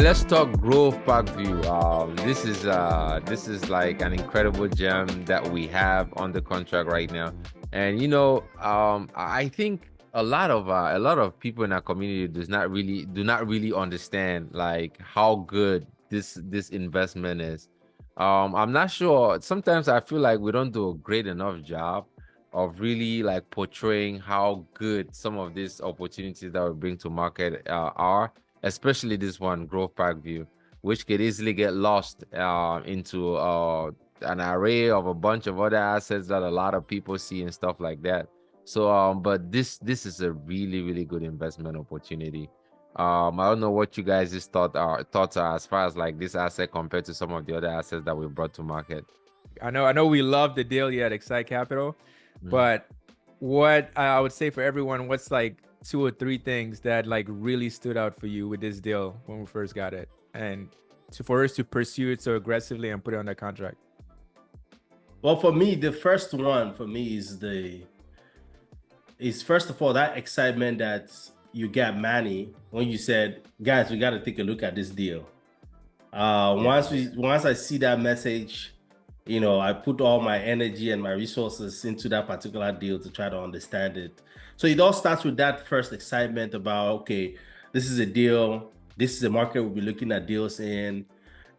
let's talk Grove Parkview. This is like an incredible gem that we have on the contract right now. And I think a lot of people in our community do not really understand like how good this investment is. I'm not sure. Sometimes I feel like we don't do a great enough job of really like portraying how good some of these opportunities that we bring to market are, especially this one, Grove Park View, which could easily get lost into an array of a bunch of other assets that a lot of people see and stuff like that. So, but this is a really, really good investment opportunity. I don't know what you guys' thoughts are as far as like this asset compared to some of the other assets that we brought to market. I know we love the deal yet, Excite Capital, Mm. but what I would say for everyone, what's like two or three things that like really stood out for you with this deal when we first got it, and for us to pursue it so aggressively and put it on that contract? Well, for me, the first one for me is first of all that excitement that you got Manny when you said, guys, we got to take a look at this deal. Yes. Once I see that message, I put all my energy and my resources into that particular deal to try to understand it. So it all starts with that first excitement about, okay, this is a deal, this is a market we'll be looking at deals in,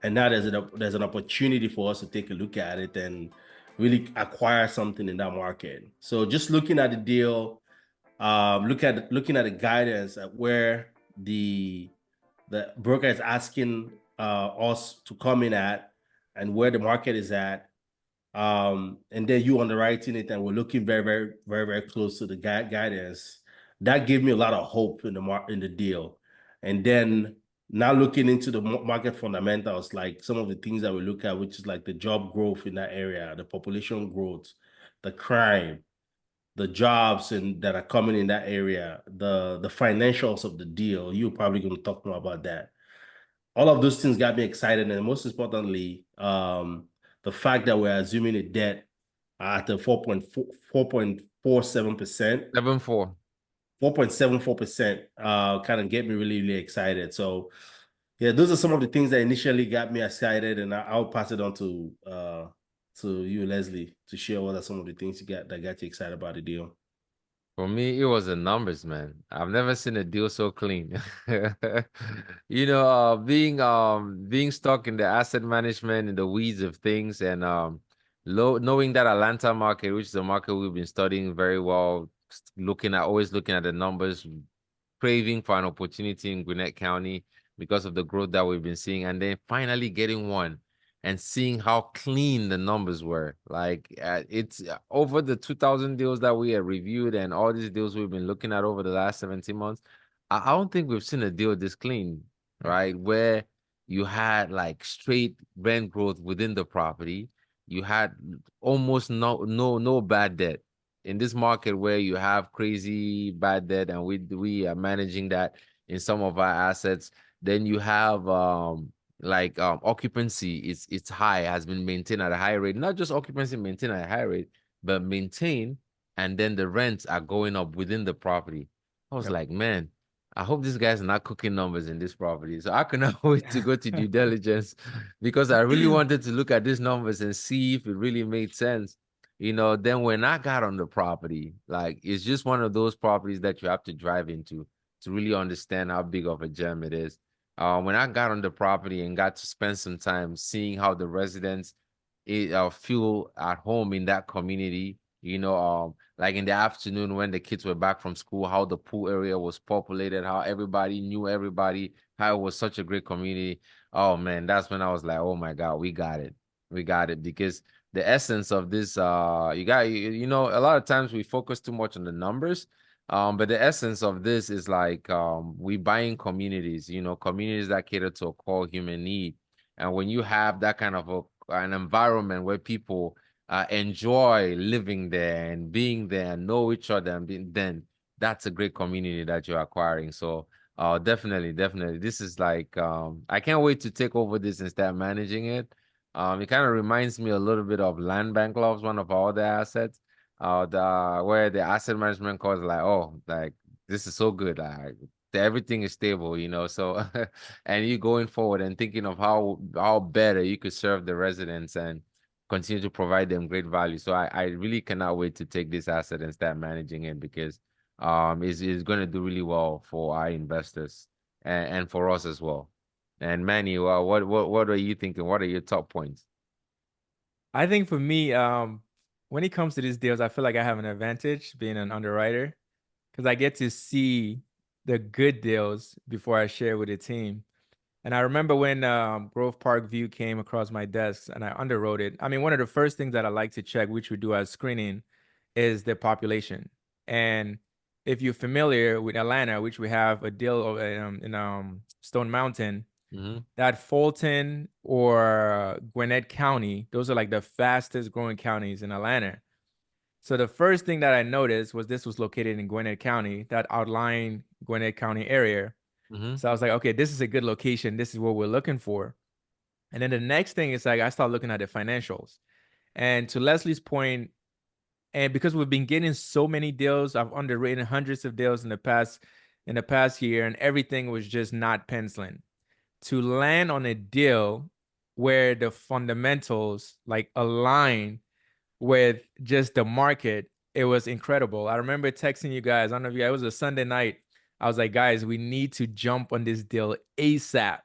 and now there's an opportunity for us to take a look at it and really acquire something in that market. So just looking at the deal, looking at the guidance at where the broker is asking us to come in at and where the market is at. And then you underwriting it, and we're looking very, very, very, very close to the guidance. That gave me a lot of hope in the deal. And then now looking into the market fundamentals, like some of the things that we look at, which is like the job growth in that area, the population growth, the crime, the jobs and that are coming in that area, the financials of the deal. You're probably going to talk more about that. All of those things got me excited, and most importantly, the fact that we're assuming a debt at the 4.47%, 7-4. 4.74%, kind of get me really, really excited. So yeah, those are some of the things that initially got me excited, and I'll pass it on to you, Leslie, to share what are some of the things that got you excited about the deal. For me, it was the numbers, man. I've never seen a deal so clean. Being stuck in the asset management in the weeds of things and knowing that Atlanta market, which is a market we've been studying very well, always looking at the numbers, craving for an opportunity in Gwinnett County because of the growth that we've been seeing, and then finally getting one and seeing how clean the numbers were. Like it's over the 2,000 deals that we have reviewed and all these deals we've been looking at over the last 17 months. I don't think we've seen a deal this clean, right? Where you had like straight rent growth within the property. You had almost no bad debt in this market where you have crazy bad debt, and we are managing that in some of our assets. Then you have occupancy it's high, has been maintained at a high rate. Not just occupancy maintained at a high rate, but maintained, and then the rents are going up within the property. I was Yep. like, man, I hope these guys are not cooking numbers in this property. So I cannot wait to go to due diligence because I really wanted to look at these numbers and see if it really made sense. Then when I got on the property, like it's just one of those properties that you have to drive into to really understand how big of a gem it is. When I got on the property and got to spend some time seeing how the residents feel at home in that community, like in the afternoon when the kids were back from school, how the pool area was populated, how everybody knew everybody, how it was such a great community. Oh man, that's when I was like, oh my God, we got it. We got it because the essence of this, a lot of times we focus too much on the numbers. But the essence of this is like we buying communities, communities that cater to a core human need. And when you have that kind of an environment where people enjoy living there and being there and know each other, then that's a great community that you're acquiring. So definitely, definitely. This is like I can't wait to take over this and start managing it. It kind of reminds me a little bit of Land Bank Loves, one of our other assets the where the asset management calls like, oh, like this is so good. Like everything is stable, you know. So and you going forward and thinking of how better you could serve the residents and continue to provide them great value. So I really cannot wait to take this asset and start managing it, because it's going to do really well for our investors and for us as well. And Manny, what are you thinking? What are your top points? I think for me, when it comes to these deals, I feel like I have an advantage being an underwriter because I get to see the good deals before I share with the team. And I remember when Grove Parkview came across my desk and I underwrote it. I mean, one of the first things that I like to check, which we do as screening, is the population. And if you're familiar with Atlanta, which we have a deal in Stone Mountain, Mm-hmm. that Fulton or Gwinnett County, those are like the fastest growing counties in Atlanta. So the first thing that I noticed was this was located in Gwinnett County, that outlying Gwinnett County area. Mm-hmm. So I was like, okay, this is a good location. This is what we're looking for. And then the next thing is like I start looking at the financials. And to Leslie's point, and because we've been getting so many deals, I've underwritten hundreds of deals in the past year, and everything was just not penciling. To land on a deal where the fundamentals like align with just the market, it was incredible. I remember texting you guys. I don't know if you, it was a Sunday night. I was like, guys, we need to jump on this deal ASAP.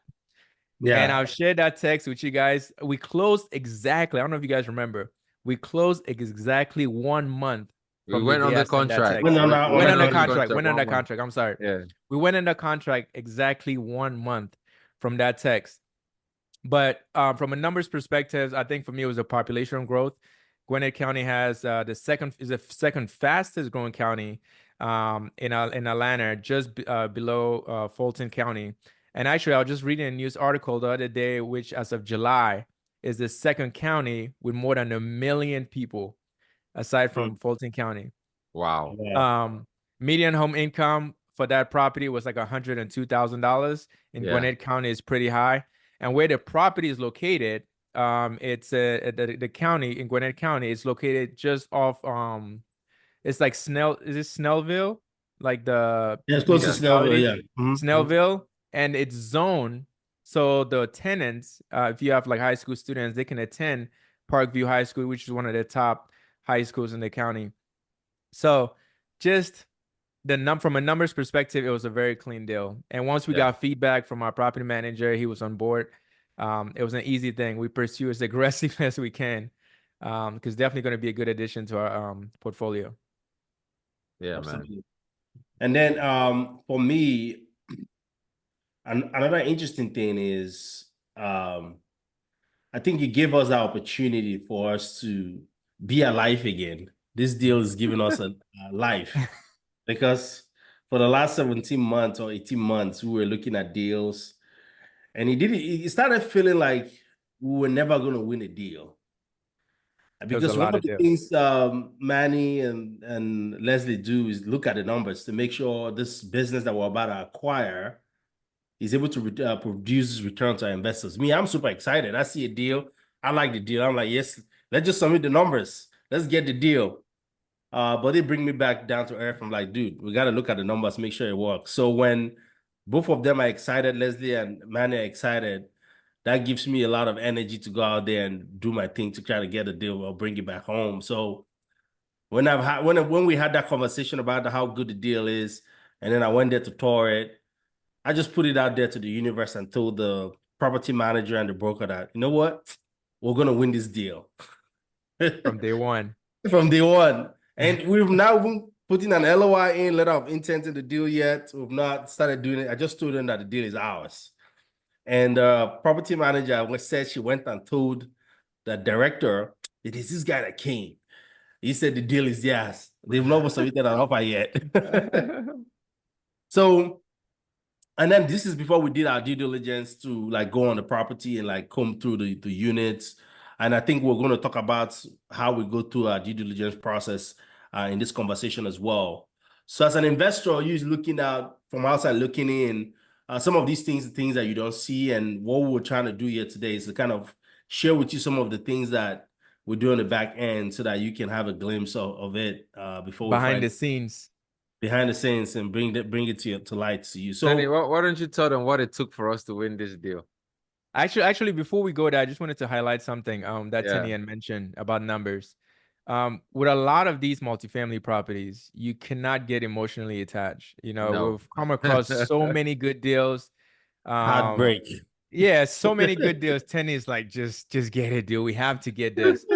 And Yeah. I'll share that text with you guys. We closed exactly, I don't know if you guys remember, we closed exactly 1 month We from the went on day I the sent that contract. Went text. on We that Went on went under on the the contract, contract went under 1 month. contract. I'm sorry. Yeah. We went under contract exactly 1 month from that text. But from a numbers perspective, I think for me it was a population growth. Gwinnett County has the second fastest growing county in Atlanta, just below Fulton County. And actually, I was just reading a news article the other day, which as of July is the second county with more than 1 million people, aside from Fulton County. Wow. yeah. Um, Median home income for that property was like $102,000. In Yeah. Gwinnett County is pretty high. And where the property is located, it's the county in Gwinnett County is located just off it's like is it Snellville? Like the Yeah, it's close to Yeah. Snellville. municipality, Yeah. Mhm. Snellville, and it's zoned so the tenants, if you have like high school students, they can attend Parkview High School, which is one of the top high schools in the county. So just from a numbers perspective, it was a very clean deal. And once we Yeah. got feedback from our property manager, he was on board. It was an easy thing. We pursue as aggressively as we can, because definitely going to be a good addition to our portfolio. Yeah, man. Absolutely. And then for me, another interesting thing is I think it gave us the opportunity for us to be alive again. This deal is giving us a life because for the last 17 months or 18 months, we were looking at deals and it started feeling like we were never going to win a deal. There was a Because one lot of of the deals. things Manny and Leslie do is look at the numbers to make sure this business that we're about to acquire is able to produce return to our investors. Me, I'm super excited. I see a deal. I like the deal. I'm like, yes, let's just submit the numbers. Let's get the deal. But they bring me back down to earth. I'm like, dude, we got to look at the numbers, make sure it works. So when both of them are excited, Leslie and Manny are excited, that gives me a lot of energy to go out there and do my thing to try to get a deal or bring it back home. So when we had that conversation about how good the deal is, and then I went there to tour it, I just put it out there to the universe and told the property manager and the broker that, you know what, we're gonna win this deal From day one. from day one. And we've now been putting an LOI in, letter of intent in the deal yet. We've not started doing it. I just told them that the deal is ours. And property manager said she went and told the director, it is this guy that came. He said the deal is theirs. They've not submitted an offer yet. So, and then this is before we did our due diligence to like go on the property and like comb through the units. And I think we're going to talk about how we go through our due diligence process in this conversation as well. So as an investor, you're looking out from outside looking in, some of these things that you don't see. And what we're trying to do here today is to kind of share with you some of the things that we do on the back end so that you can have a glimpse of it before we Behind find the scenes. behind the scenes and bring it to light to you. Tenny, So why don't you tell them what it took for us to win this deal? Actually, before we go there, I just wanted to highlight something that Yeah. Tinian mentioned about numbers. With a lot of these multifamily properties, you cannot get emotionally attached. You know, No. we've come across so many good deals. Um, heartbreak. yeah, so many good deals. Tenny is like, just get it, dude. We have to get this.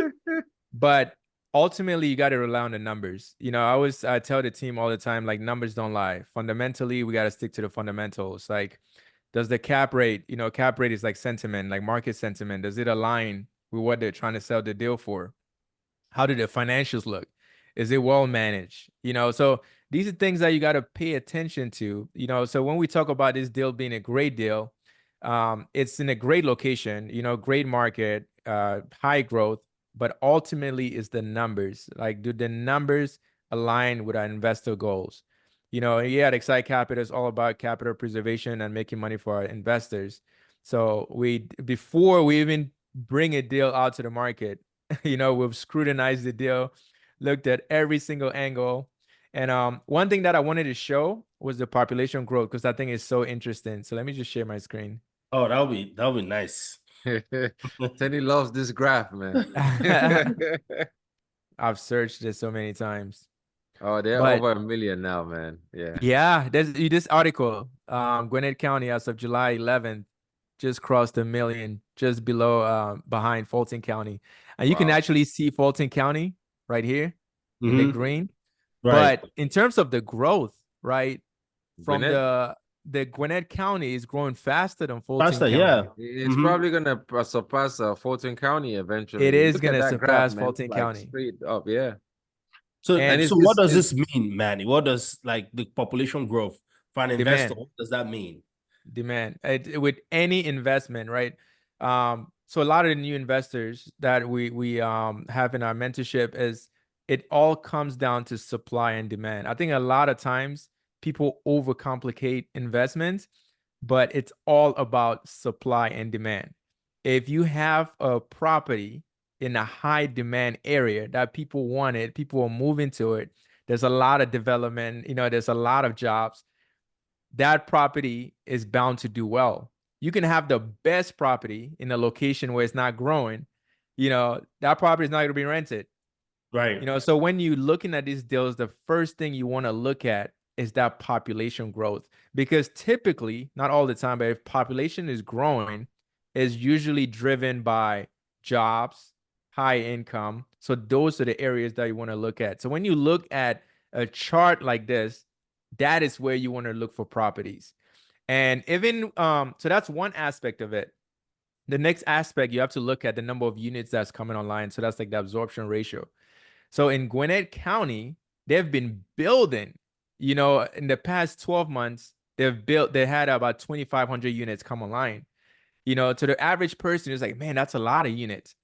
But ultimately, you got to rely on the numbers. You know, I tell the team all the time, like numbers don't lie. Fundamentally, we got to stick to the fundamentals. Like, does the cap rate, cap rate is like sentiment, like market sentiment. Does it align with what they're trying to sell the deal for? How do the financials look? Is it well managed? So these are things that you got to pay attention to. So when we talk about this deal being a great deal, it's in a great location, great market, high growth, but ultimately is the numbers. Like, do the numbers align with our investor goals? At Excite Capital, it's all about capital preservation and making money for our investors. So before we even bring a deal out to the market, we've scrutinized the deal, looked at every single angle. And one thing that I wanted to show was the population growth, because I think it's so interesting. So let me just share my screen. Oh, that'll be nice. Tenny loves this graph, man. I've searched it so many times. Oh, they're But over 1 million now, man. Yeah. yeah, there's this article, Gwinnett County as of July 11th, just crossed 1 million, just behind Fulton County. And you can Wow. actually see Fulton County right here in the Mm-hmm. green. Right. But in terms of the growth, right, from Gwinnett, the Gwinnett County is growing faster than Fulton Faster, County. yeah. it's Mm-hmm. probably gonna surpass Fulton County It eventually. is Look at gonna that graph, surpass man. It's Fulton like County. straight up, yeah. So, And so what does this mean, Manny? What does like the population growth for an investor? Demand. What does that mean? Demand with any investment, right? So a lot of the new investors that we have in our mentorship is, it all comes down to supply and demand. I think a lot of times people overcomplicate investments, but it's all about supply and demand. If you have a property in a high demand area that people want it, people are moving to it, there's a lot of development, there's a lot of jobs, that property is bound to do well. You can have the best property in a location where it's not growing, that property is not going to be rented. Right. So when you're looking at these deals, the first thing you want to look at is that population growth. Because typically, not all the time, but if population is growing, is usually driven by jobs, high income. So those are the areas that you want to look at. So when you look at a chart like this, that is where you want to look for properties. And even so that's one aspect of it. The next aspect, you have to look at the number of units that's coming online. So that's like the absorption ratio. So in Gwinnett County, they've been building, in the past 12 months, they had about 2,500 units come online. To the average person, it's like, man, that's a lot of units.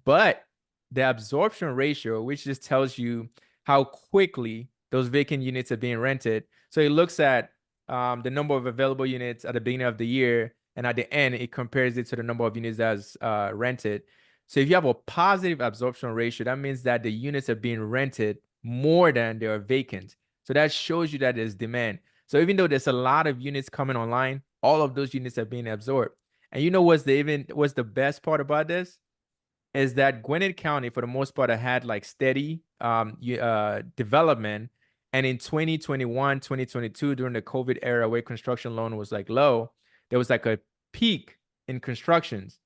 But the absorption ratio, which just tells you how quickly those vacant units are being rented. So it looks at the number of available units at the beginning of the year, and at the end, it compares it to the number of units that's rented. So if you have a positive absorption ratio, that means that the units are being rented more than they are vacant. So that shows you that there's demand. So even though there's a lot of units coming online, all of those units are being absorbed. And what's the best part about this is that Gwinnett County, for the most part, had like steady development. And in 2021, 2022, during the COVID era where construction loan was like low, there was like a peak in constructions.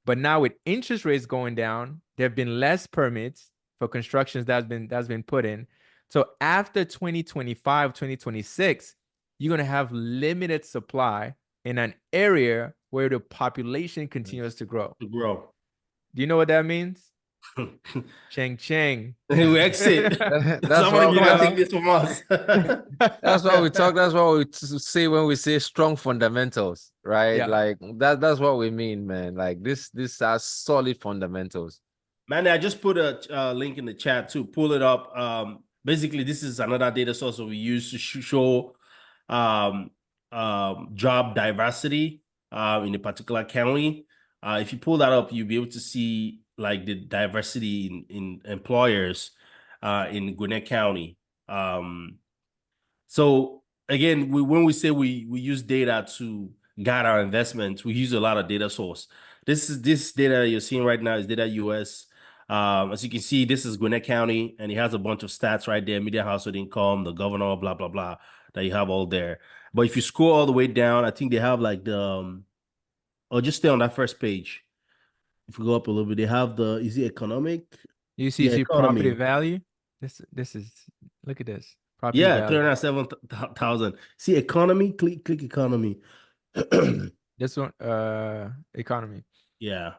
But now with interest rates going down, there have been less permits for constructions that's been put in. So after 2025, 2026, you're going to have limited supply in an area where the population continues to grow. To grow. Do you know what that means? Cheng Cheng. We exit. That's Somebody what come and take this from us. that's what we talk. That's what we say when we say strong fundamentals, right? Yeah. Like that's what we mean, man. Like this are solid fundamentals. Man, I just put a link in the chat to pull it up. Basically, this is another data source that we use to show um, job diversity in a particular county. If you pull that up, you'll be able to see like the diversity in employers in Gwinnett County. So again, when we say we use data to guide our investments, we use a lot of data source. This data you're seeing right now is data US. As you can see, this is Gwinnett County, and it has a bunch of stats right there: median household income, the governor, blah blah blah, that you have all there. But if you scroll all the way down, I think they have like the or just stay on that first page. If we go up a little bit, they have the is it economic? You Yeah, see property economy. value. This is look at this property Yeah, value. 307,000. See economy, click economy. This one, economy. Yeah.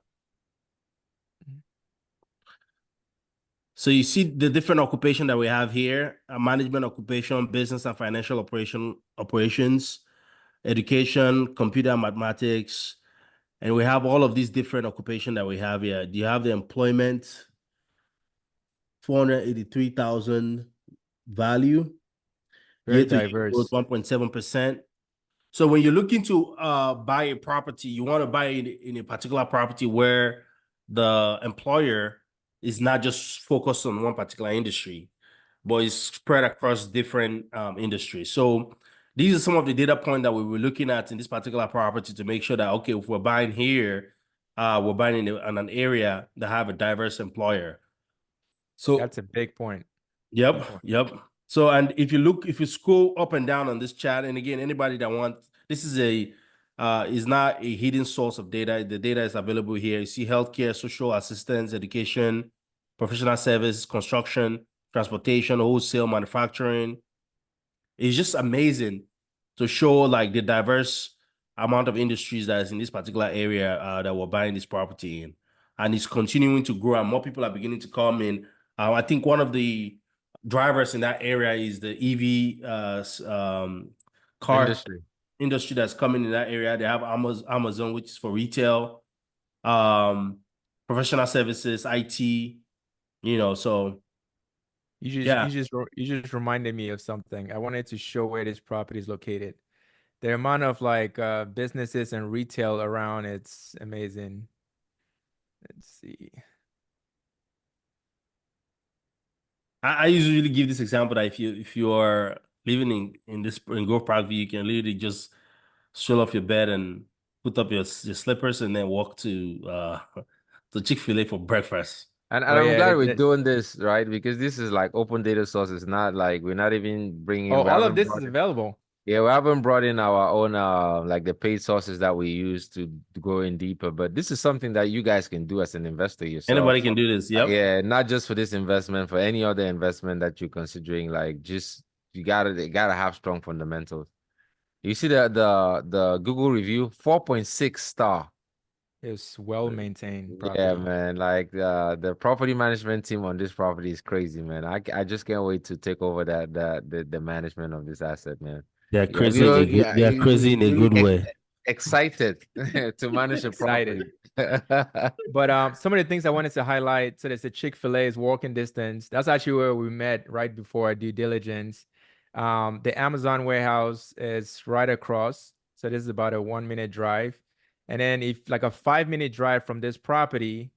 So you see the different occupation that we have here: management occupation, business and financial operations, education, computer and mathematics, and we have all of these different occupation that we have here. Do you have the employment, 483,000 value, Very year-to-year growth diverse. 1.7%. So when you're looking to buy a property, you want to buy in a particular property where the employer is not just focused on one particular industry, but is spread across different industries. So these are some of the data points that we were looking at in this particular property to make sure that, okay, if we're buying here, we're buying in an area that have a diverse employer. So That's a big point. Big yep, point. yep. So, and if you scroll up and down on this chat, and again, anybody that wants, this is not a hidden source of data. The data is available here. You see healthcare, social assistance, education, professional service, construction, transportation, wholesale, manufacturing. It's just amazing to show like the diverse amount of industries that is in this particular area that we're buying this property in, and it's continuing to grow, and more people are beginning to come in. I think one of the drivers in that area is the EV car Industry. industry that's coming in that area. They have Amazon, which is for retail, um, professional services, IT. So yeah. You just reminded me of something. I wanted to show where this property is located. The amount of like businesses and retail around, it's amazing. Let's see. I usually give this example that if you are living in this in Grove Parkview, you can literally just stroll off your bed and put up your slippers and then walk to Chick-fil-A for breakfast. And Oh I'm yeah, glad we're doing this, right? Because this is like open data sources, not like we're not even bringing, we all of haven't this is brought in, available. yeah, we haven't brought in our own, like the paid sources that we use to go in deeper. But this is something that you guys can do as an investor yourself. Anybody can do this. Yep. Yeah, not just for this investment, for any other investment that you're considering. Like, just they gotta have strong fundamentals. You see the Google review, 4.6 star. It's well maintained Yeah, property. man. Like the property management team on this property is crazy, man. I just can't wait to take over the management of this asset, man. They're Yeah, crazy in a good. They're crazy in a really good way. excited to manage a Excited. property. But some of the things I wanted to highlight, so there's a Chick-fil-A is walking distance. That's actually where we met right before our due diligence. The Amazon warehouse is right across. So this is about a 1 minute drive. And then if like a 5 minute drive from this property,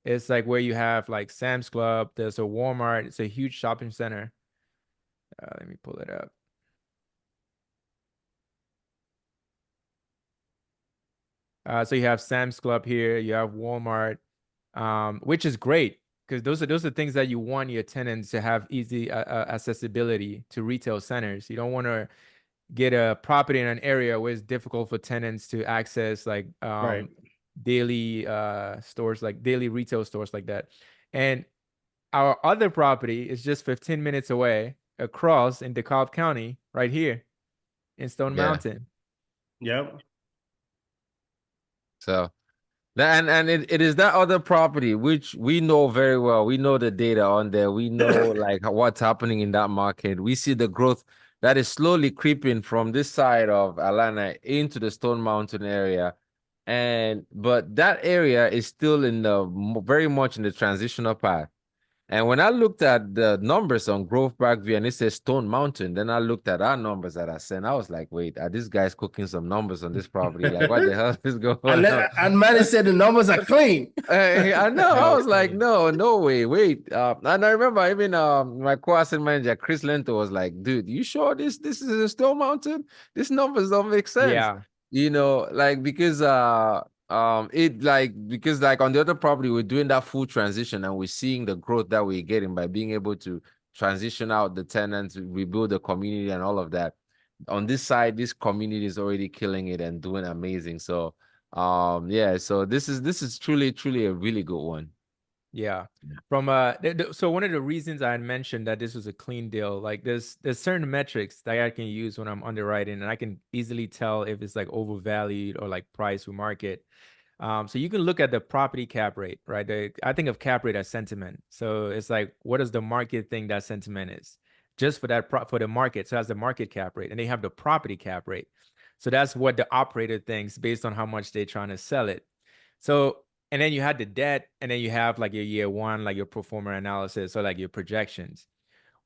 it's like where you have like Sam's Club, there's a Walmart, it's a huge shopping center. Let me pull it up. So you have Sam's Club here, you have Walmart, which is great because those are things that you want your tenants to have easy accessibility to retail centers. You don't want to get a property in an area where it's difficult for tenants to access like Right. daily stores, like daily retail stores like that. And our other property is just 15 minutes away across in DeKalb County, right here in Stone Yeah. Mountain. Yep. So it is that other property which we know very well. We know the data on there. We know like what's happening in that market. We see the growth that is slowly creeping from this side of Atlanta into the Stone Mountain area. But that area is still in the very much in the transitional path. And when I looked at the numbers on Grove Parkview and it says Stone Mountain, then I looked at our numbers that I sent. I was like, wait, are these guys cooking some numbers on this property? Like, what the hell is going on? And Manny said the numbers are clean. I know. I Hell was like, clean. no way, wait. And I remember even my co-asset manager Chris Lento was like, dude, you sure this is a Stone Mountain? These numbers don't make sense. Yeah. Like because because like on the other property we're doing that full transition and we're seeing the growth that we're getting by being able to transition out the tenants, rebuild the community and all of that. On this side, this community is already killing it and doing amazing. So yeah, so this is truly a really good one. Yeah. Yeah. From so one of the reasons I had mentioned that this was a clean deal, like there's certain metrics that I can use when I'm underwriting, and I can easily tell if it's like overvalued or like price or market. So you can look at the property cap rate, right? I think of cap rate as sentiment. So it's like, what does the market think that sentiment is? Just for for the market. So that's the market cap rate, and they have the property cap rate. So that's what the operator thinks based on how much they're trying to sell it. So, and then you had the debt, and then you have like your year one, like your pro forma analysis, or like your projections.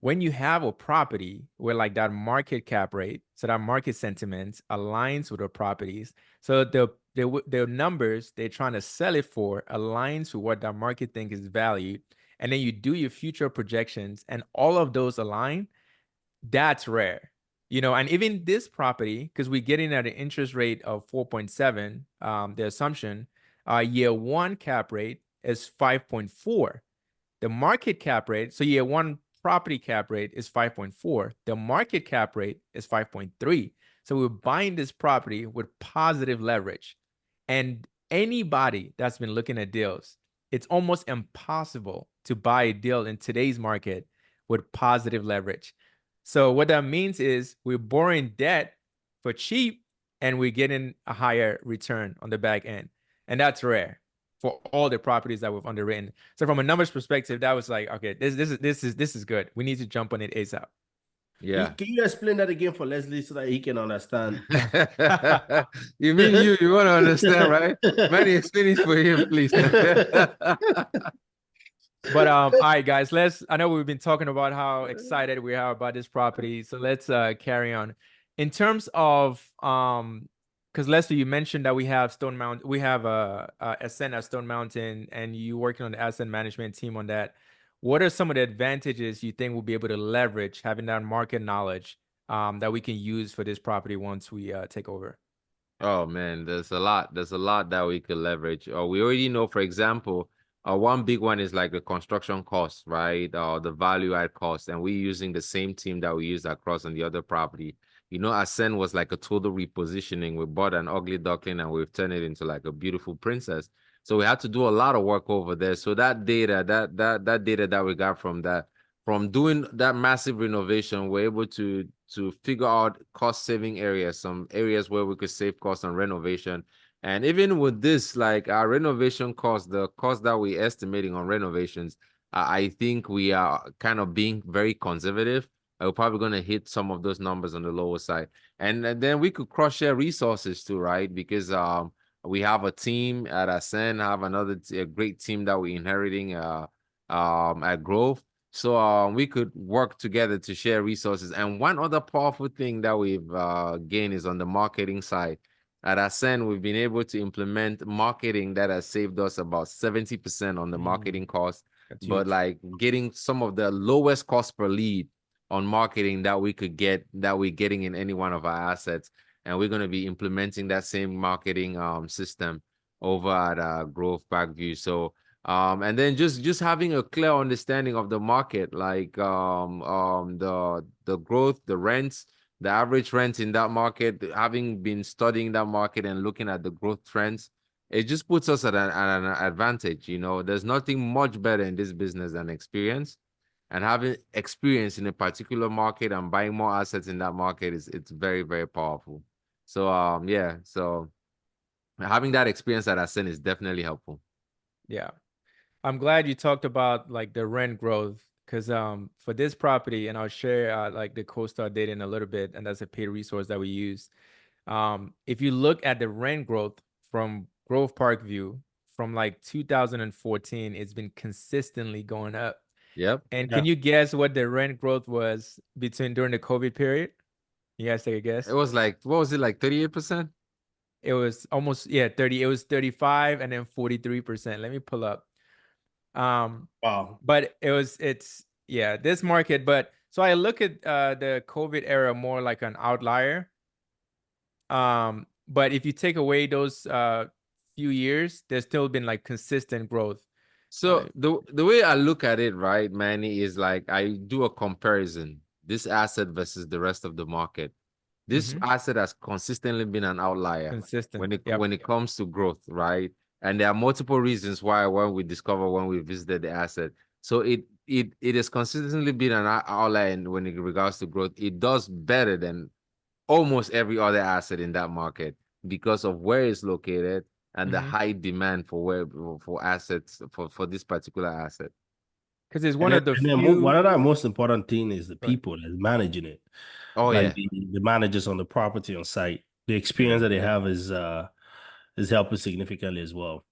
When you have a property where like that market cap rate, so that market sentiment aligns with the properties, so the numbers they're trying to sell it for aligns with what that market think is valued, and then you do your future projections, and all of those align, that's rare. And even this property, because we're getting at an interest rate of 4.7, the assumption, year one cap rate is 5.4. The market cap rate, so year one property cap rate is 5.4. The market cap rate is 5.3. So we're buying this property with positive leverage. And anybody that's been looking at deals, it's almost impossible to buy a deal in today's market with positive leverage. So what that means is we're borrowing debt for cheap and we're getting a higher return on the back end. And that's rare for all the properties that we've underwritten. So from a numbers perspective, that was like, okay, this is good. We need to jump on it ASAP. Yeah. Can you explain that again for Leslie so that he can understand? You mean you want to understand, right? Manny, explain it for him, please. But all right, guys, I know we've been talking about how excited we are about this property. So let's carry on. In terms of because Leslie, you mentioned that we have Stone Mountain, we have Ascent at Stone Mountain, and you working on the asset management team on that. What are some of the advantages you think we'll be able to leverage having that market knowledge that we can use for this property once we take over? Oh man, there's a lot. There's a lot that we could leverage. We already know, for example, one big one is like the construction cost, right? The value add cost, and we're using the same team that we used across on the other property. Ascend was like a total repositioning. We bought an ugly duckling and we've turned it into like a beautiful princess. So we had to do a lot of work over there. So that data, that data that we got from that, from doing that massive renovation, we're able to figure out cost saving areas, some areas where we could save costs on renovation. And even with this, like our renovation cost, the cost that we're estimating on renovations, I think we are kind of being very conservative. We're probably going to hit some of those numbers on the lower side. And then we could cross share resources too, right? Because we have a team at Ascend, have a great team that we're inheriting at Grove. So we could work together to share resources. And one other powerful thing that we've gained is on the marketing side. At Ascend, we've been able to implement marketing that has saved us about 70% on the marketing cost. That's But huge. like getting some of the lowest cost per lead on marketing that we could get, that we're getting in any one of our assets. And we're going to be implementing that same marketing system over at Grove Parkview. So and then just having a clear understanding of the market, like the growth, the rents, the average rent in that market, having been studying that market and looking at the growth trends, it just puts us at an advantage. There's nothing much better in this business than experience. And having experience in a particular market and buying more assets in that market it's very, very powerful. So yeah, so having that experience at Ascend is definitely helpful. Yeah. I'm glad you talked about like the rent growth because for this property, and I'll share like the CoStar data in a little bit, and that's a paid resource that we use. If you look at the rent growth from Grove Parkview from like 2014, it's been consistently going up. Yep. And Yeah. can you guess what the rent growth was during the COVID period? You guys take a It guess. was like, what was it, like 38%? It was almost, yeah, 30. It was 35 and then 43%. Let me pull up. Wow. But it's yeah, this market. But so I look at the COVID era more like an outlier. But if you take away those few years, there's still been like consistent growth. So the way I look at it, right, Manny, is like I do a comparison, this asset versus the rest of the market. This Mhm. asset has consistently been an outlier Consistent. when it Yep. comes to growth, right? And there are multiple reasons why when we visited the asset. So it has consistently been an outlier when it regards to growth. It does better than almost every other asset in that market because of where it's located and the Mhm. high demand for assets for this particular asset. Because it's And one then, of the and then few. one of the most important thing is the Go ahead. people that's managing it, Oh like yeah. the managers on the property on site. The Yeah. experience that they have is helping significantly as well.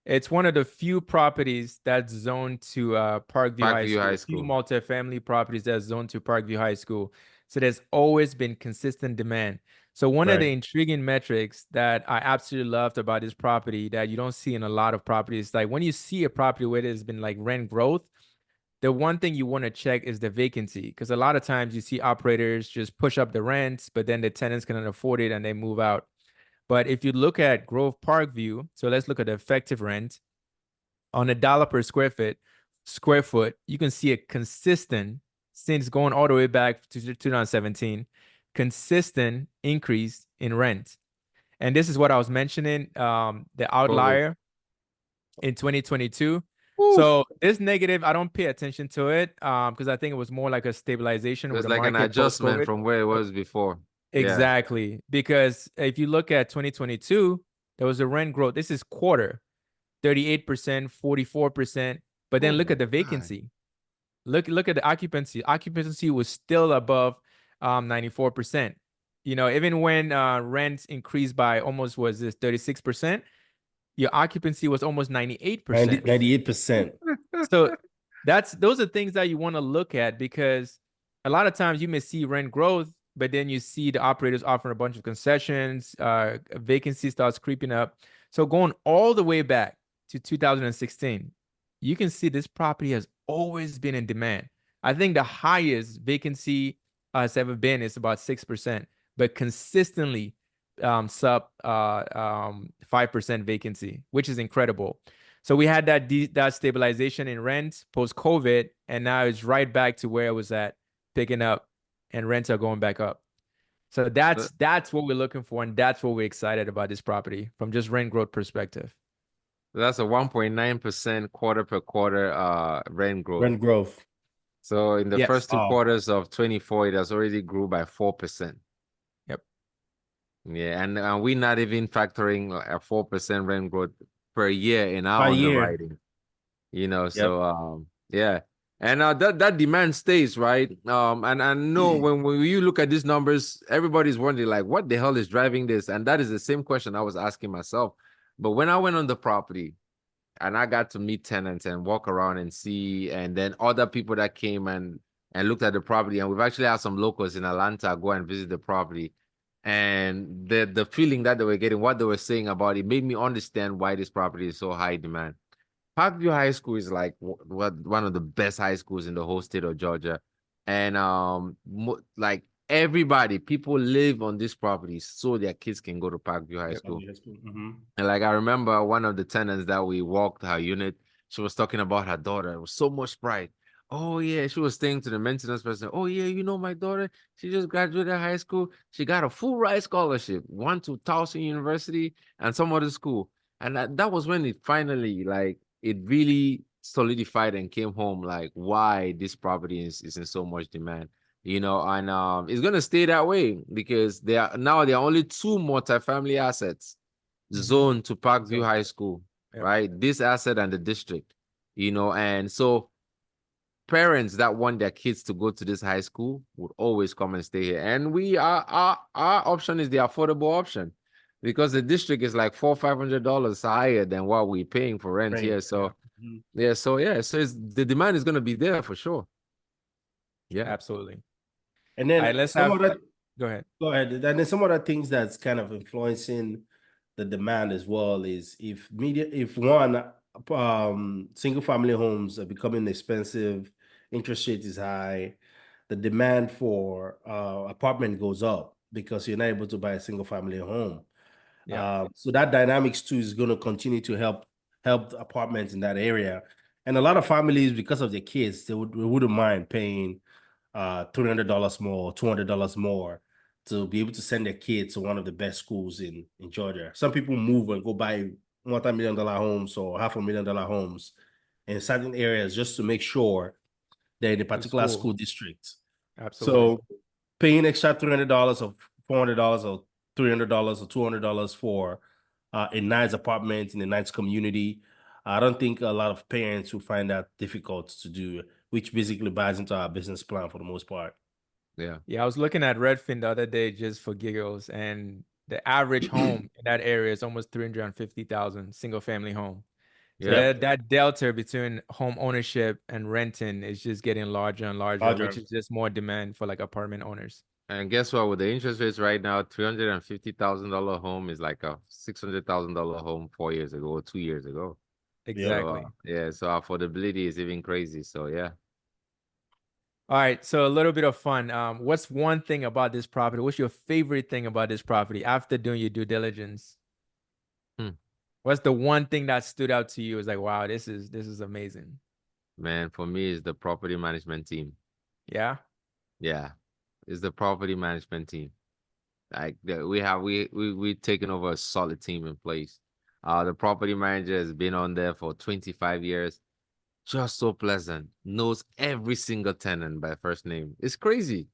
It's one of the few properties that's zoned to Parkview High Parkview High School, few School. multifamily properties that's zoned to Parkview High School. So there's always been consistent demand. So one of Right. the intriguing metrics that I absolutely loved about this property that you don't see in a lot of properties, like when you see a property where there's been like rent growth, the one thing you want to check is the vacancy. Because a lot of times you see operators just push up the rents, but then the tenants cannot afford it and they move out. But if you look at Grove Parkview, so let's look at the effective rent on $1 per square foot, you can see a consistent, since going all the way back to 2017, consistent increase in rent. And this is what I was mentioning, the COVID. outlier in 2022. Woo. So this negative, I don't pay attention to it because I think it was more like a stabilization with There's the like an market adjustment post-COVID. from where it was before. Yeah. Exactly. Because if you look at 2022, there was a rent growth. This is quarter, 38%, 44%. But then Oh look my at the God. vacancy. Look at the occupancy. Occupancy was still above 94%. Even when rents increased by almost was this 36%, your occupancy was almost 98%. 98%. So those are things that you want to look at because a lot of times you may see rent growth, but then you see the operators offering a bunch of concessions, vacancy starts creeping up. So going all the way back to 2016, you can see this property has always been in demand. I think the highest vacancy has ever been is about 6%, but consistently sub 5% vacancy, which is incredible. So we had that stabilization in rent post COVID, and now it's right back to where it was at, picking up, and rents are going back up. So Th- that's what we're looking for, and that's what we're excited about this property from just rent growth perspective. That's a 1.9% quarter per quarter rent growth. Rent growth. So in the Yes. first two Wow. quarters of 24, it has already grew by 4%. Yep. Yeah, and we're not even factoring a 4% rent growth per year in By our year. underwriting. You know, Yep. so yeah. And that demand stays, right? And I know when you look at these numbers, everybody's wondering like what the hell is driving this? And that is the same question I was asking myself. But when I went on the property and I got to meet tenants and walk around and see, and then other people that came and looked at the property, and we've actually had some locals in Atlanta go and visit the property. And the feeling that they were getting, what they were saying about it, made me understand why this property is so high demand. Parkview High School is like one of the best high schools in the whole state of Georgia, and like everybody, people live on this property so their kids can go to Parkview High Yep. School. Mm-hmm. And like I remember one of the tenants that we walked her unit, she was talking about her daughter. It was so much pride. Oh yeah, she was saying to the maintenance person, "Oh yeah, you know my daughter. She just graduated high school. She got a full ride scholarship, one to Towson University and some other school." And that was when it finally like it really solidified and came home like why this property is in so much demand. And it's gonna stay that way because there are only two multifamily assets Mm-hmm. zone to Parkview So, High School, yep. right? This asset and the district, and so parents that want their kids to go to this high school would always come and stay here. And our option is the affordable option because the district is like $400-500 higher than what we're paying for rent Right. here. So Mhm. Yeah, so the demand is gonna be there for sure. Yeah. Absolutely. And All right, then let's some have. other Go ahead. Go ahead. And then some other things that's kind of influencing the demand as well is if one single family homes are becoming expensive, interest rate is high, the demand for apartment goes up because you're not able to buy a single family home. Yeah. So that dynamics too is going to continue to help the apartments in that area. And a lot of families, because of their kids, they wouldn't mind paying $300 more, $200 more to be able to send their kids to one of the best schools in Georgia. Some people move and go buy multi-million-dollar homes or $500,000 homes in certain areas just to make sure they're in a Good particular school. school district. Absolutely. So paying extra $300 or $400 or $300 or $200 for a nice apartment in a nice community, I don't think a lot of parents will find that difficult to do, which basically buys into our business plan for the most part. Yeah. Yeah, I was looking at Redfin the other day just for giggles, and the average home in that area is almost 350,000 single family home. So Yeah. that delta between home ownership and renting is just getting larger and larger, which Roger. is just more demand for like apartment owners. And guess what? With the interest rates right now, $350,000 home is like a $600,000 home 4 years ago or 2 years ago. Yep. So Exactly. yeah, so affordability is even crazy. So yeah. All right, so a little bit of fun. What's one thing about this property? What's your favorite thing about this property after doing your due diligence? Hmm. What's the one thing that stood out to you? It's like, wow, this is amazing. Man, for me, it's the property management team. Yeah. Yeah, it's the property management team. Like we taken over a solid team in place. The property manager has been on there for 25 years. Just so pleasant. Knows every single tenant by first name. It's crazy.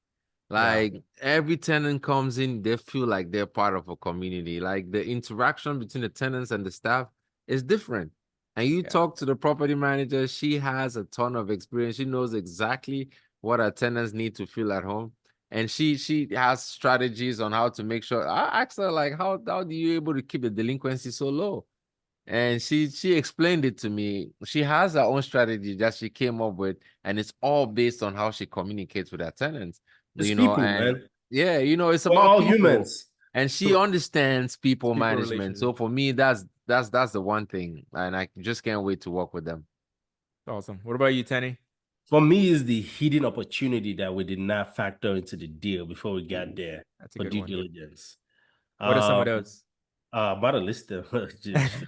Wow. Like every tenant comes in, they feel like they're part of a community. Like the interaction between the tenants and the staff is different. And you Yeah. talk to the property manager, she has a ton of experience. She knows exactly what our tenants need to feel at home. And she has strategies on how to make sure. I asked her, like, how do you able to keep the delinquency so low? And she explained it to me. She has her own strategy that she came up with, and it's all based on how she communicates with her tenants, It's people, and man. yeah, it's We're about all people, humans. and she So understands It's people people management. So relationship. for me, that's the one thing, and I just can't wait to work with them. Awesome. What about you, Tenny? for me, is the hidden opportunity that we did not factor into the deal before we got there That's a for good due one. diligence. What are some of Um, those? About a list of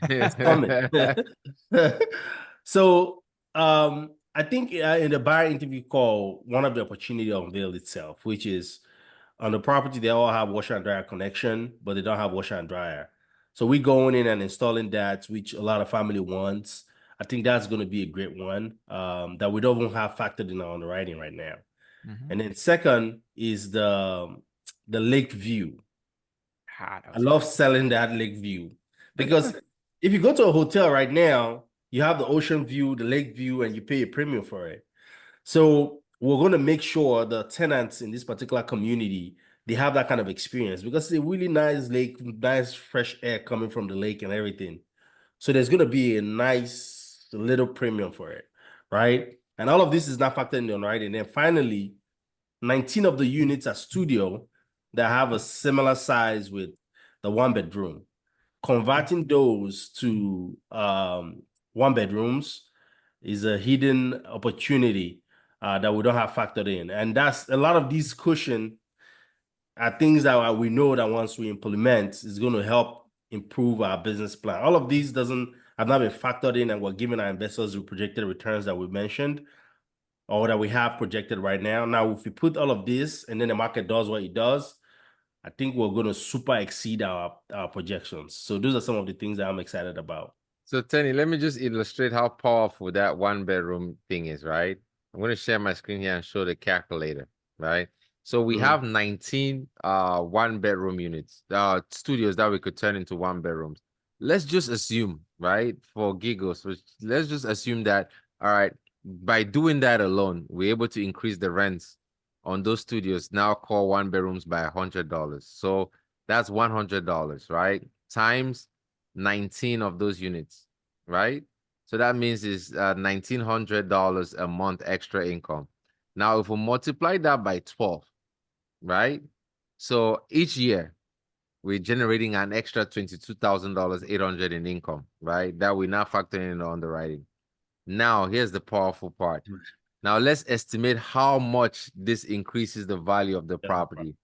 it's coming. So I think in the buyer interview call, one of the opportunity unveiled itself, which is on the property they all have washer and dryer connection, but they don't have washer and dryer. So we going in and installing that, which a lot of family wants. I think that's going to be a great one that we don't even have factored in our underwriting right now. Mhm. And then second is the lake view. Ah, that I was a love good selling that lake view because if you go to a hotel right now, you have the ocean view, the lake view, and you pay a premium for it. So we're going to make sure the tenants in this particular community they have that kind of experience because it's a really nice lake, nice fresh air coming from the lake and everything. So there's going to be a nice little premium for it, right? And all of this is not factored in, right? And then finally, 19 of the units are studio that have a similar size with the one bedroom. one. Converting those to one bedrooms is a hidden opportunity that we don't have factored in. And that's a lot of these cushion are things that we know that once we implement is going to help improve our business plan. All of these doesn't have not been factored in, and we're giving our investors the projected returns that we mentioned or that we have projected right now. Now, if we put all of this and then the market does what it does, I think we're going to super exceed our projections. So those are some of the things that I'm excited about. So Tenny, let me just illustrate how powerful that one bedroom thing is, right? I'm going to share my screen here and show the calculator, right? So we Mhm. have 19 one bedroom units, studios that we could turn into one bedrooms. Let's just assume, right, for giggles, let's just assume that, all right, by doing that alone, we're able to increase the rents on those studios now call one bedrooms by $100. So that's $100, right? Times 19 of those units, right? So that means it's $1,900 a month extra income. Now, if we multiply that by 12, right? So each year we're generating an extra $22,800 in income, right? That we now factor in underwriting. Now, here's the powerful part. Now, let's estimate how much this increases the value of the property.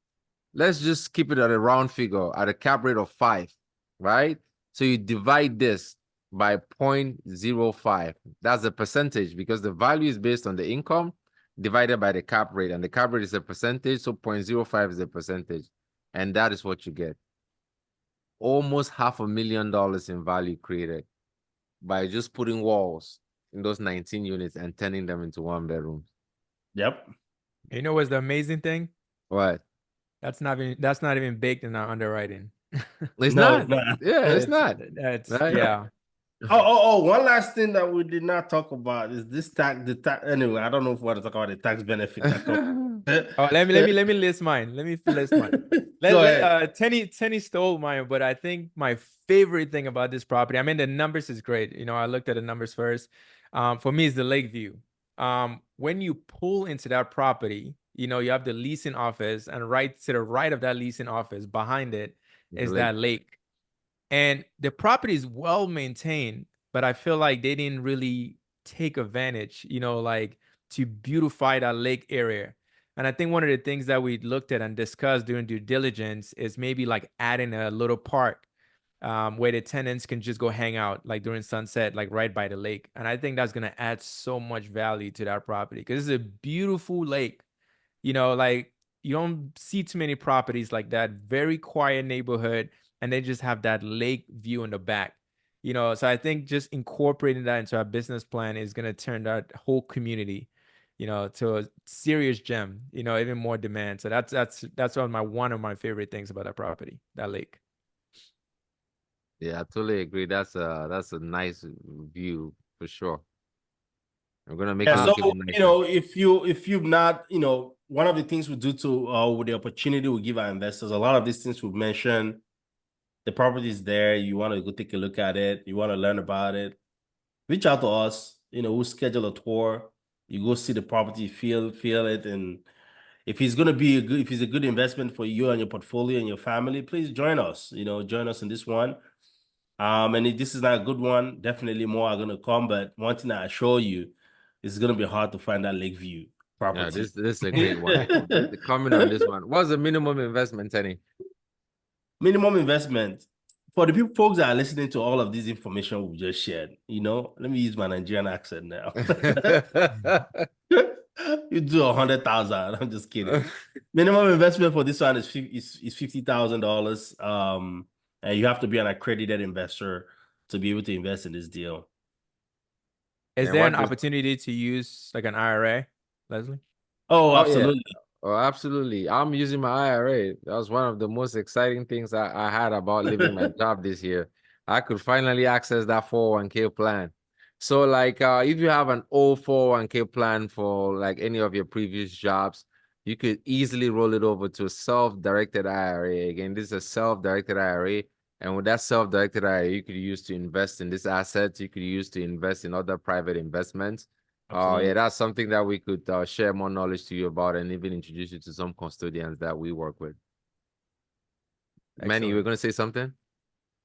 Let's just keep it at a round figure at a cap rate of 5, right? So you divide this by 0.05. That's the percentage because the value is based on the income divided by the cap rate, and the cap rate is a percentage, so 0.05 is a percentage, and that is what you get. Almost $500,000 in value created by just putting walls in those 19 units and turning them into 1 bedrooms. Yep. You know what's the amazing thing? What? That's not even baked in our underwriting. It's No, not. it's not. Yeah, it's not. That's Right? yeah. One last thing that we did not talk about is this tax. Anyway, I don't know if we want to talk about the tax benefit that comes. Oh, let me list mine. Let me list mine. Go ahead. Tenny stole mine, but I think my favorite thing about this property, I mean, the numbers is great. You know, I looked at the numbers first. For me, is the lake view. When you pull into that property, you know, you have the leasing office, and right to the right of that leasing office, behind it, is that lake. And the property is well maintained, but I feel like they didn't really take advantage, you know, like to beautify that lake area. And I think one of the things that we looked at and discussed during due diligence is maybe like adding a little park where the tenants can just go hang out like during sunset, like right by the lake. And I think that's going to add so much value to that property because it's a beautiful lake. You know, like you don't see too many properties like that. Very quiet neighborhood, and they just have that lake view in the back. You know, so I think just incorporating that into our business plan is going to turn that whole community, you know, to a serious gem. You know, even more demand. So that's one of my favorite things about that property, that lake. Yeah, I totally agree. That's a nice view for sure. I'm gonna make Yeah, a so location nicer. if you've not, one of the things we do to with the opportunity we give our investors, a lot of these things we've mentioned, the property is there, you want to go take a look at it, you want to learn about it, reach out to us. We'll schedule a tour. You go see the property, feel it, and if it's a good investment for you and your portfolio and your family, please join us. Join us in this one. And if this is not a good one, definitely more are gonna come. But one thing I assure you, it's gonna be hard to find that Lakeview Yeah, property. this is a great one. The comment on this one. What's the minimum investment, Tenny? Minimum investment for the people folks that are listening to all of this information we just shared. Let me use my Nigerian accent now. You do 100,000. I'm just kidding. Minimum investment for this one is $50,000. And you have to be an accredited investor to be able to invest in this deal. Is And there an what this opportunity to use like an IRA, Leslie? Oh, Oh yeah. absolutely. Oh, absolutely. I'm using my IRA. That was one of the most exciting things I had about leaving my job this year. I could finally access that 401k plan. So like if you have an old 401k plan for like any of your previous jobs, you could easily roll it over to a self-directed IRA. Again, this is a self-directed IRA. And with that self-directed IRA, you could use to invest in this assets. You could use to invest in other private investments. Oh, yeah, Absolutely. that's something that we could share more knowledge to you about and even introduce you to some custodians that we work with. Manny, you were Excellent. going to say something?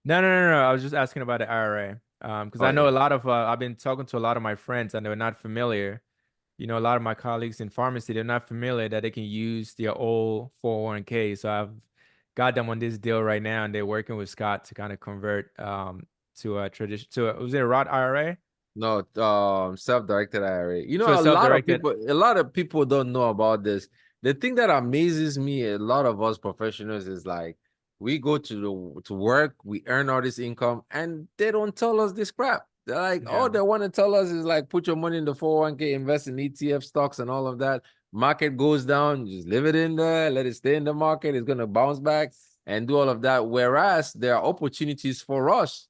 No. I was just asking about the IRA. Because Oh, I know yeah. a lot of I've been talking to a lot of my friends and they're not familiar. You know, a lot of my colleagues in pharmacy, they're not familiar that they can use their old 401k. So I've got them on this deal right now, and they're working with Scott to kind of convert to a tradition was it a Roth IRA? No, self-directed IRA. So a self-directed. A lot of people don't know about this. The thing that amazes me, a lot of us professionals, is like we go to work, we earn all this income, and they don't tell us this crap. They're like, all Yeah. they want to tell us is like, put your money in the 401k, invest in ETF stocks and all of that. Market goes down, just leave it in there, let it stay in the market. It's gonna bounce back and do all of that. Whereas there are opportunities for us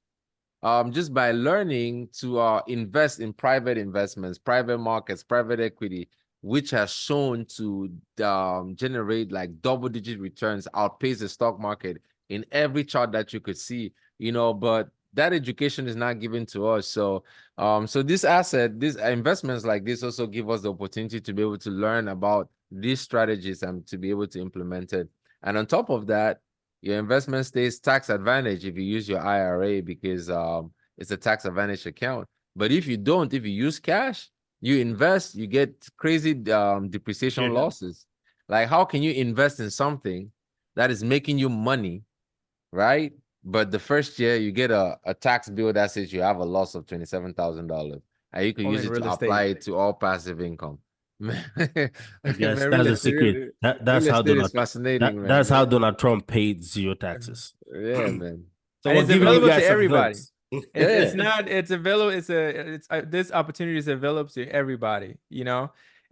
just by learning to invest in private investments, private markets, private equity, which has shown to generate like double-digit returns, outpace the stock market in every chart that you could see. But that education is not given to us. So so these investments like this also give us the opportunity to be able to learn about these strategies and to be able to implement it. And on top of that, your investment stays tax advantage if you use your IRA, because it's a tax advantage account. But if you don't, if you use cash, you invest, you get crazy depreciation losses. Like, how can you invest in something that is making you money, right? But the first year you get a tax bill that says you have a loss of $27,000, and you can Only use in it to real apply estate. it to all passive income. Man, I guess real that's the estate, secret. That's real how estate is Donald fascinating, that's man. how Donald Trump paid zero taxes. Yeah, man. So And we're it's giving you available to guys some everybody. hints. It's Yeah. not, it's available, this opportunity is available to everybody,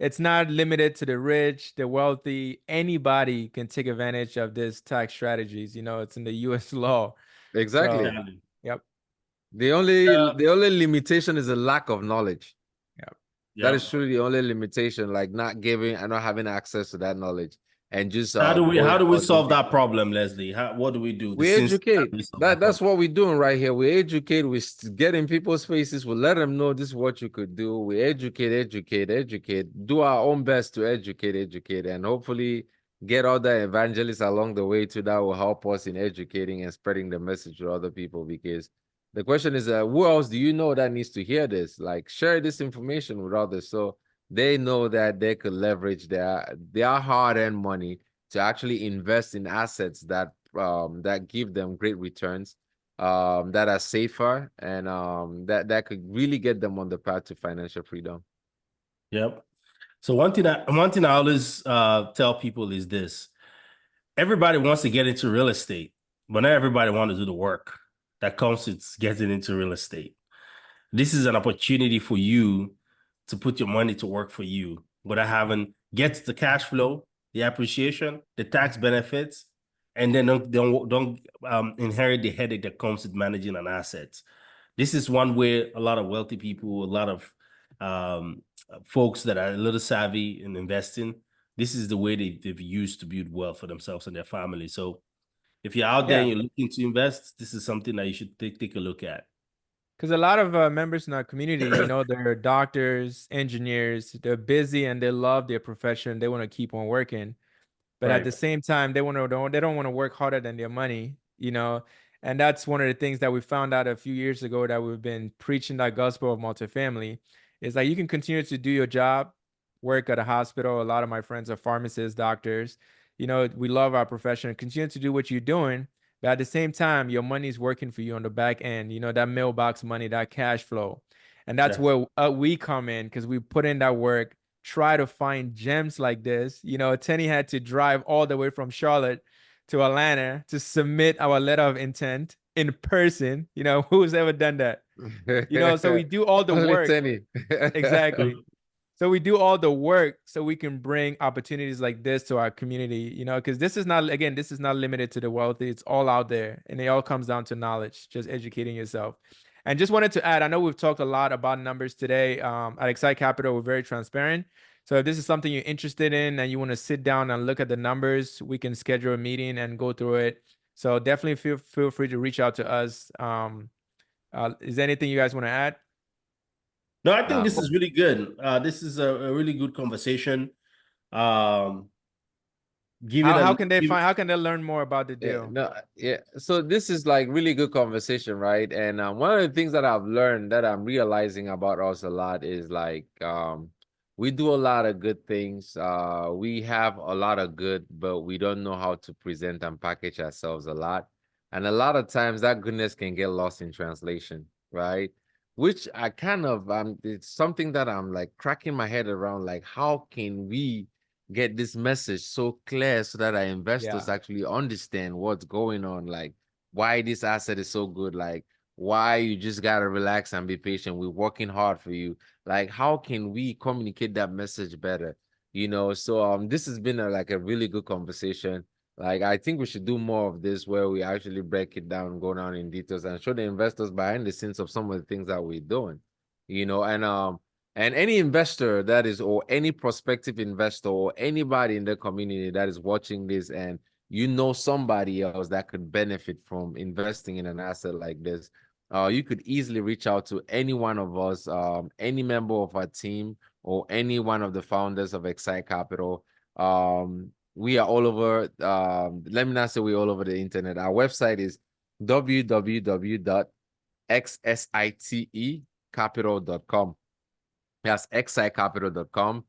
it's not limited to the rich, the wealthy. Anybody can take advantage of this tax strategies. It's in the US law. Exactly. So yep. The only limitation is a lack of knowledge. Yep. That is truly the only limitation, like not giving and not having access to that knowledge, and just How do going we about solve doing. that problem, Leslie? What do we do? We Since educate. we solve that That's problem. what we're doing right here. We educate. We get in people's faces. We let them know this is what you could do. We educate. Do our own best to educate, and hopefully get other evangelists along the way too that will help us in educating and spreading the message to other people. Because the question is, who else do you know that needs to hear this? Like, share this information with others so they know that they could leverage their hard-earned money to actually invest in assets that give them great returns, that are safer, and that could really get them on the path to financial freedom. Yep. So one thing I always tell people is this: everybody wants to get into real estate, but not everybody wants to do the work that comes with getting into real estate. This is an opportunity for you to put your money to work for you without having get the cash flow, the appreciation, the tax benefits, and then don't inherit the headache that comes with managing an asset. This is one way a lot of wealthy people, a lot of folks that are a little savvy in investing, this is the way they've used to build wealth for themselves and their family. So if you're out there and you're looking to invest, this is something that you should take a look at. Because a lot of members in our community, they're doctors, engineers, they're busy and they love their profession. They want to keep on working. But at the same time, they don't want to work harder than their money. And that's one of the things that we found out a few years ago that we've been preaching that gospel of multifamily is like you can continue to do your job, work at a hospital. A lot of my friends are pharmacists, doctors. We love our profession. Continue to do what you're doing, but at the same time, your money is working for you on the back end. That mailbox money, that cash flow, and that's where we come in because we put in that work. Try to find gems like this. Tenny had to drive all the way from Charlotte to Atlanta to submit our letter of intent in person. Who's ever done that? So we do all the Only work. Tenny. Exactly. So we do all the work so we can bring opportunities like this to our community, because this is not limited to the wealthy. It's all out there, and it all comes down to knowledge, just educating yourself. And just wanted to add, I know we've talked a lot about numbers today. At Excite Capital, we're very transparent. So if this is something you're interested in and you want to sit down and look at the numbers, we can schedule a meeting and go through it. So definitely feel free to reach out to us. Is there anything you guys want to add? No, I think this is really good. This is a really good conversation. How can they learn more about the deal? So this is like really good conversation, right? And one of the things that I've learned that I'm realizing about us a lot is like we do a lot of good things. We have a lot of good, but we don't know how to present and package ourselves a lot. And a lot of times that goodness can get lost in translation, right? Which I kind of it's something that I'm like cracking my head around, like how can we get this message so clear so that our investors actually understand what's going on, like why this asset is so good, like why you just gotta relax and be patient. We're working hard for you. Like, how can we communicate that message better? So this has been like a really good conversation. Like, I think we should do more of this where we actually break it down, go down in details, and show the investors behind the scenes of some of the things that we're doing. And any investor that is, or any prospective investor, or anybody in the community that is watching this, and somebody else that could benefit from investing in an asset like this, you could easily reach out to any one of us, any member of our team, or any one of the founders of Excite Capital. We are all over. Let me not say we're all over the internet. Our website is www.xsitecapital.com. That's xsitecapital.com.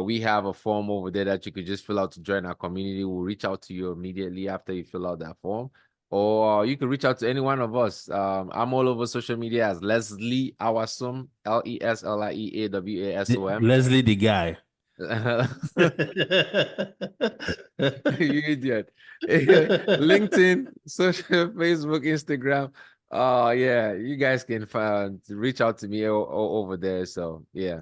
We have a form over there that you could just fill out to join our community. We'll reach out to you immediately after you fill out that form. Or you can reach out to any one of us. I'm all over social media as Leslie Awasom, LeslieAwasom. Leslie the guy. You idiot. LinkedIn, social, Facebook, Instagram. Yeah, you guys can reach out to me over there. So yeah.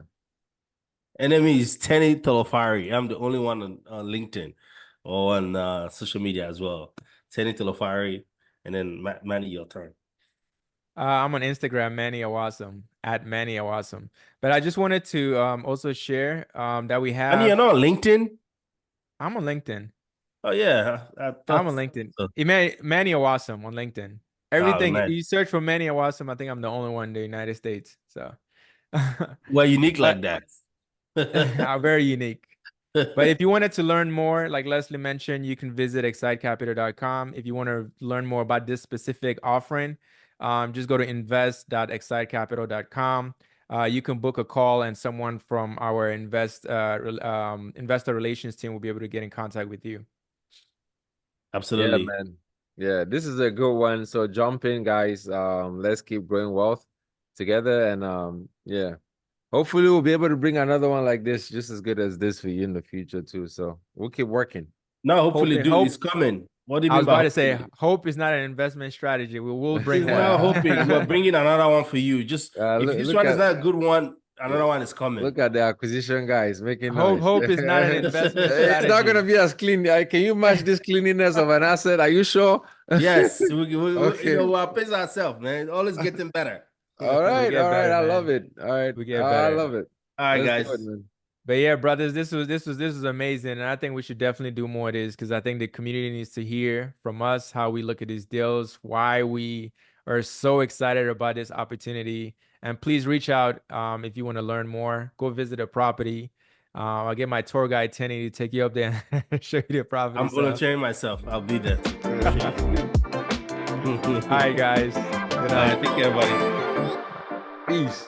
Enemy is Tenny Tolofari. I'm the only one on LinkedIn or on social media as well. Tenny Tolofari, and then Manny, your turn. I'm on Instagram, Manny Awesome, at Manny Awesome. But I just wanted to also share that we have. Manny, you're not on LinkedIn? I'm on LinkedIn. Oh yeah, I'm on LinkedIn. So. Manny Awesome on LinkedIn. Everything nice. you search for Manny Awesome, I think I'm the only one in the United States. So well, unique like that. Very unique. But if you wanted to learn more, like Leslie mentioned, you can visit excitecapital.com. If you want to learn more about this specific offering, just go to invest.excitecapital.com. You can book a call, and someone from our investor relations team will be able to get in contact with you. Absolutely. Yeah, man. Yeah, this is a good one. So jump in, guys. Let's keep growing wealth together, and yeah. Hopefully we'll be able to bring another one like this, just as good as this for you in the future too. So we'll keep working. No, hopefully, dude, it's coming. What do you mean? I was about to say, hope is not an investment strategy. We will bring one. Not hoping. We're bringing another one for you. Just if this one is not a good one, another one is coming. Look at the acquisition guys making noise. Hope is not an investment strategy. It's not going to be as clean. Can you match this cleanliness of an asset? Are you sure? Yes, we're pacing ourselves, man. Always getting better. All right. I love it. All right. We get better. I love it. All right, guys. But yeah, brothers, this was amazing, and I think we should definitely do more of this because I think the community needs to hear from us how we look at these deals, why we are so excited about this opportunity. And please reach out if you want to learn more. Go visit a property. I'll get my tour guide Tenny to take you up there and show you the property. I'm volunteering myself. I'll be there. All right, guys. Good night. All right, take care, buddy. Peace.